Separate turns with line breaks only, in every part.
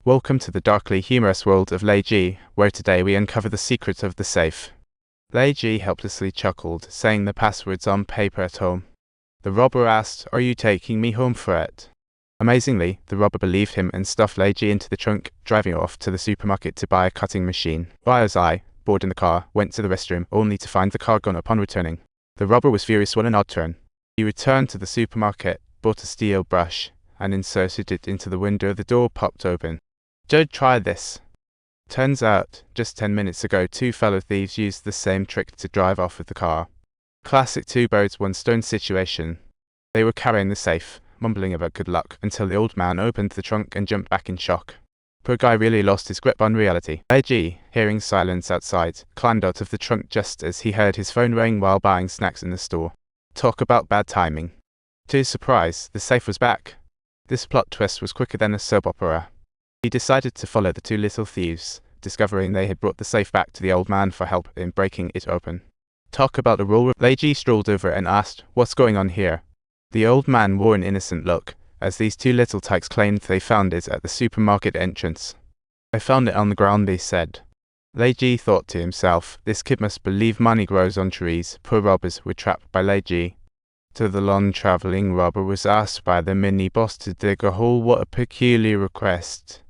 Welcome to the darkly humorous world of Leige, where today we uncover the secret of the safe. Leige helplessly chuckled, saying the passwords on paper at home. The robber asked, "Are you taking me home for it?" Amazingly, the robber believed him and stuffed Leige into the trunk, driving off to the supermarket to buy a cutting machine. While I, bored in the car, went to the restroom, only to find the car gone upon returning. The robber was furious. What an odd turn. He returned to the supermarket, bought a steel brush, and inserted it into the window. The door popped open. "Don't try this." Turns out, just 10 minutes ago, two fellow thieves used the same trick to drive off with the car. Classic two birds, one stone situation. They were carrying the safe, mumbling about good luck, until the old man opened the trunk and jumped back in shock. Poor guy really lost his grip on reality. Leige, hearing silence outside, climbed out of the trunk just as he heard his phone ring while buying snacks in the store. Talk about bad timing. To his surprise, the safe was back. This plot twist was quicker than a soap opera. He decided to follow the two little thieves, discovering they had brought the safe back to the old man for help in breaking it open. Talk about a rule. Leige strolled over and asked, "What's going on here?" The old man wore an innocent look, as these two little tykes claimed they found it at the supermarket entrance. "I found it on the ground," they said. Leige thought to himself, this kid must believe money grows on trees. Poor robbers were trapped by Leige. So the long-traveling robber was asked by the mini-boss to dig a hole. What a peculiar request.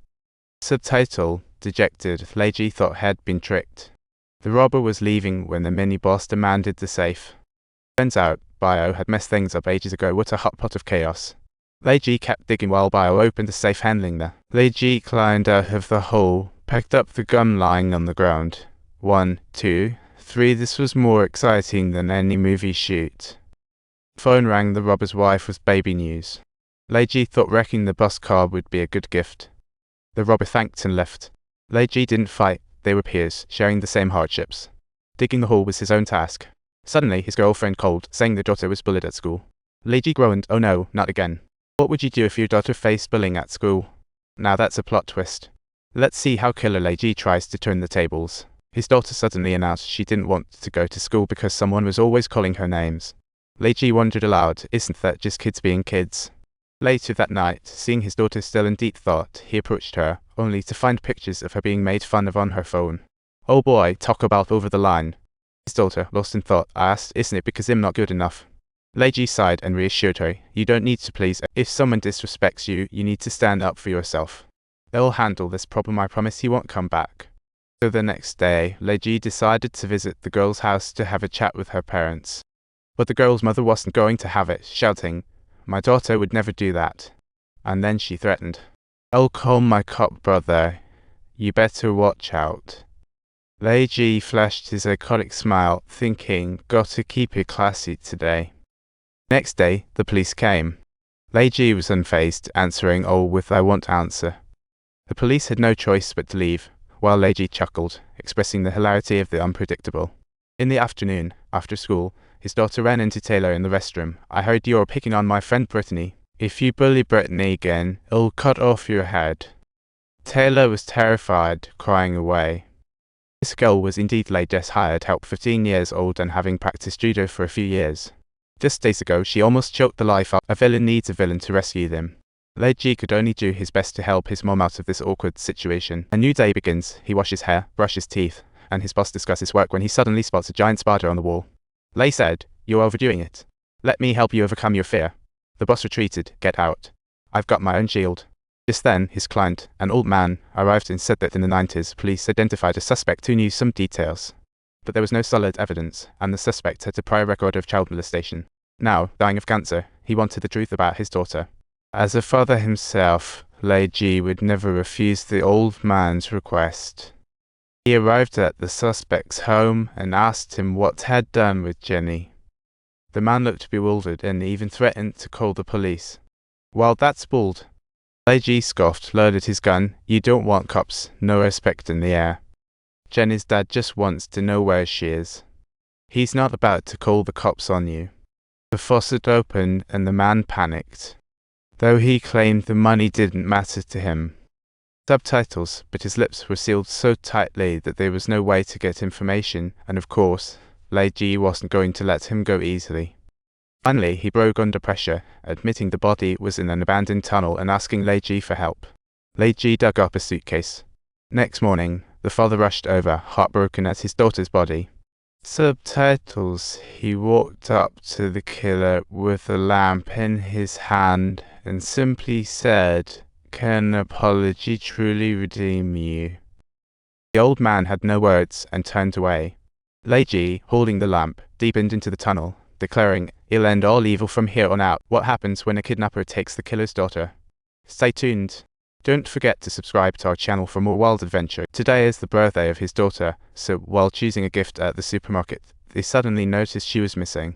Subtitle: Dejected, Leige thought had been tricked. The robber was leaving when the mini-boss demanded the safe. Turns out, Bio had messed things up ages ago. What a hot pot of chaos. Leige kept digging while Bio opened the safe, handling the. Leige climbed out of the hole, picked up the gum lying on the ground. 1, 2, 3. This was more exciting than any movie shoot. Phone rang. The robber's wife was baby news. Leige thought wrecking the bus car would be a good gift. The robber thanked and left. Leige didn't fight. They were peers, sharing the same hardships. Digging the hole was his own task. Suddenly, his girlfriend called, saying their daughter was bullied at school. Leige groaned, "Oh no, not again." What would you do if your daughter faced bullying at school? Now that's a plot twist. Let's see how Killer Leige tries to turn the tables. His daughter suddenly announced she didn't want to go to school because someone was always calling her names. Leige wondered aloud, isn't that just kids being kids? Later that night, seeing his daughter still in deep thought, he approached her, only to find pictures of her being made fun of on her phone. "Oh boy, talk about over the line." His daughter, lost in thought, asked, "Isn't it because I'm not good enough?" Leige sighed and reassured her, "You don't need to please. If someone disrespects you, you need to stand up for yourself. They'll handle this problem. I promise he won't come back." So the next day, Leige decided to visit the girl's house to have a chat with her parents. But the girl's mother wasn't going to have it, shouting, "My daughter would never do that." And then she threatened, "I'll call my cop brother. You better watch out." Leige flashed his iconic smile, thinking, "Gotta keep it classy today." Next day, the police came. Leige was unfazed, answering all with "I won't answer." The police had no choice but to leave, while Leige chuckled, expressing the hilarity of the unpredictable. In the afternoon, after school, his daughter ran into Taylor in the restroom. "I heard you're picking on my friend Brittany. If you bully Brittany again, I'll cut off your head." Taylor was terrified, crying away. This girl was indeed Leige's hired help, 15 years old and having practiced judo for a few years. Just days ago, she almost choked the life out. A villain needs a villain to rescue them. Leige could only do his best to help his mom out of this awkward situation. A new day begins. He washes hair, brushes teeth, and his boss discusses work when he suddenly spots a giant spider on the wall. Leigh said, "You're overdoing it. Let me help you overcome your fear." The boss retreated. "Get out. I've got my own shield." Just then, his client, an old man, arrived and said that in the 90s, police identified a suspect who knew some details. But there was no solid evidence, and the suspect had a prior record of child molestation. Now, dying of cancer, he wanted the truth about his daughter. As a father himself, Leige would never refuse the old man's request. He arrived at the suspect's home and asked him what had done with Jenny. The man looked bewildered and even threatened to call the police. "Well, that's bold." Leige scoffed, loaded his gun. "You don't want cops, no respect in the air. Jenny's dad just wants to know where she is. He's not about to call the cops on you." The faucet opened and the man panicked, though he claimed the money didn't matter to him. Subtitles, but his lips were sealed so tightly that there was no way to get information, and of course, Leige wasn't going to let him go easily. Finally, he broke under pressure, admitting the body was in an abandoned tunnel and asking Leige for help. Leige dug up a suitcase. Next morning, the father rushed over, heartbroken at his daughter's body. Subtitles. He walked up to the killer with a lamp in his hand and simply said, "Can an apology truly redeem you?" The old man had no words and turned away. Leige, holding the lamp, deepened into the tunnel, declaring, "It'll end all evil from here on out." What happens when a kidnapper takes the killer's daughter? Stay tuned. Don't forget to subscribe to our channel for more wild adventure. Today is the birthday of his daughter, so while choosing a gift at the supermarket, they suddenly noticed she was missing.